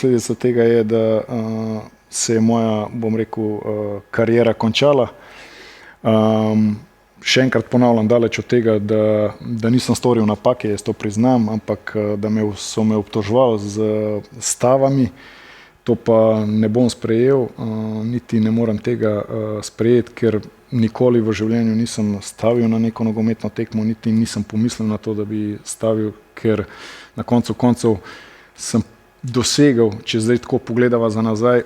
Posledica tega je, da se je moja, bom rekel, kariera končala. Še enkrat ponavljam, daleč od tega, da nisem storil napake, jaz to priznam, ampak da so me obtoževali z stavami, to pa ne bom sprejel, niti ne morem tega sprejeti, ker nikoli v življenju nisem stavil na neko nogometno tekmo, niti nisem pomislil na to, da bi stavil, ker na koncu koncev sem dosegel, če zdaj tako pogledava za nazaj,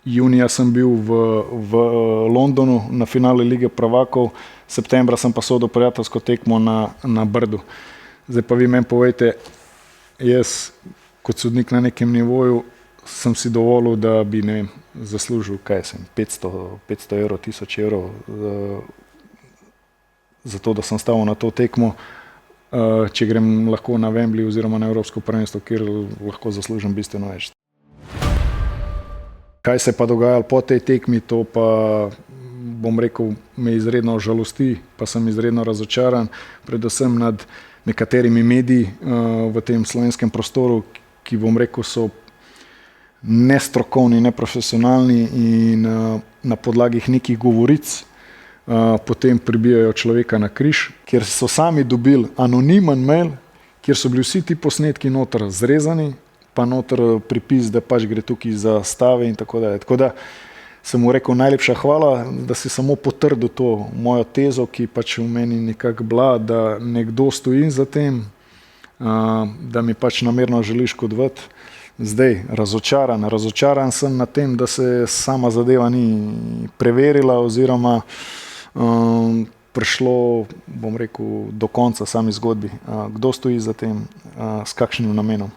junija sem bil v Londonu na finalu Lige prvakov, septembra sem pa sodil prijateljsko tekmo na Brdu. Zdaj pa vi meni povejte, jaz kot sodnik na nekem nivoju sem si dovolil, da bi, ne vem, zaslužil, 500 evrov, 1000 evrov za to, da sem stavil na to tekmo, če grem lahko na Wembley oziroma na Evropsko prvenstvo, kjer lahko zaslužim bistveno več. Kaj se pa dogajalo po tej tekmi, to pa, bom rekel, me izredno žalosti, pa sem izredno razočaran, predvsem nad nekaterimi mediji v tem slovenskem prostoru, ki, bom rekel, so nestrokovni, neprofesionalni in na podlagi nekih govoric potem pribijajo človeka na križ, kjer so sami dobili anonimen mail, kjer so bili vsi ti posnetki noter zrezani, pa noter pripis, da pač gre tukaj za stave in tako dalje. Tako da sem mu rekel najlepša hvala, da si samo potrdil to mojo tezo, ki pač v meni nekako bila, da nekdo stoji za tem, da mi pač namerno želi škodovati. Zdaj, razočaran sem na tem, da se sama zadeva ni preverila oziroma prišlo, bom rekel, do konca sami zgodbi. Kdo stoji za tem, s kakšnim namenom.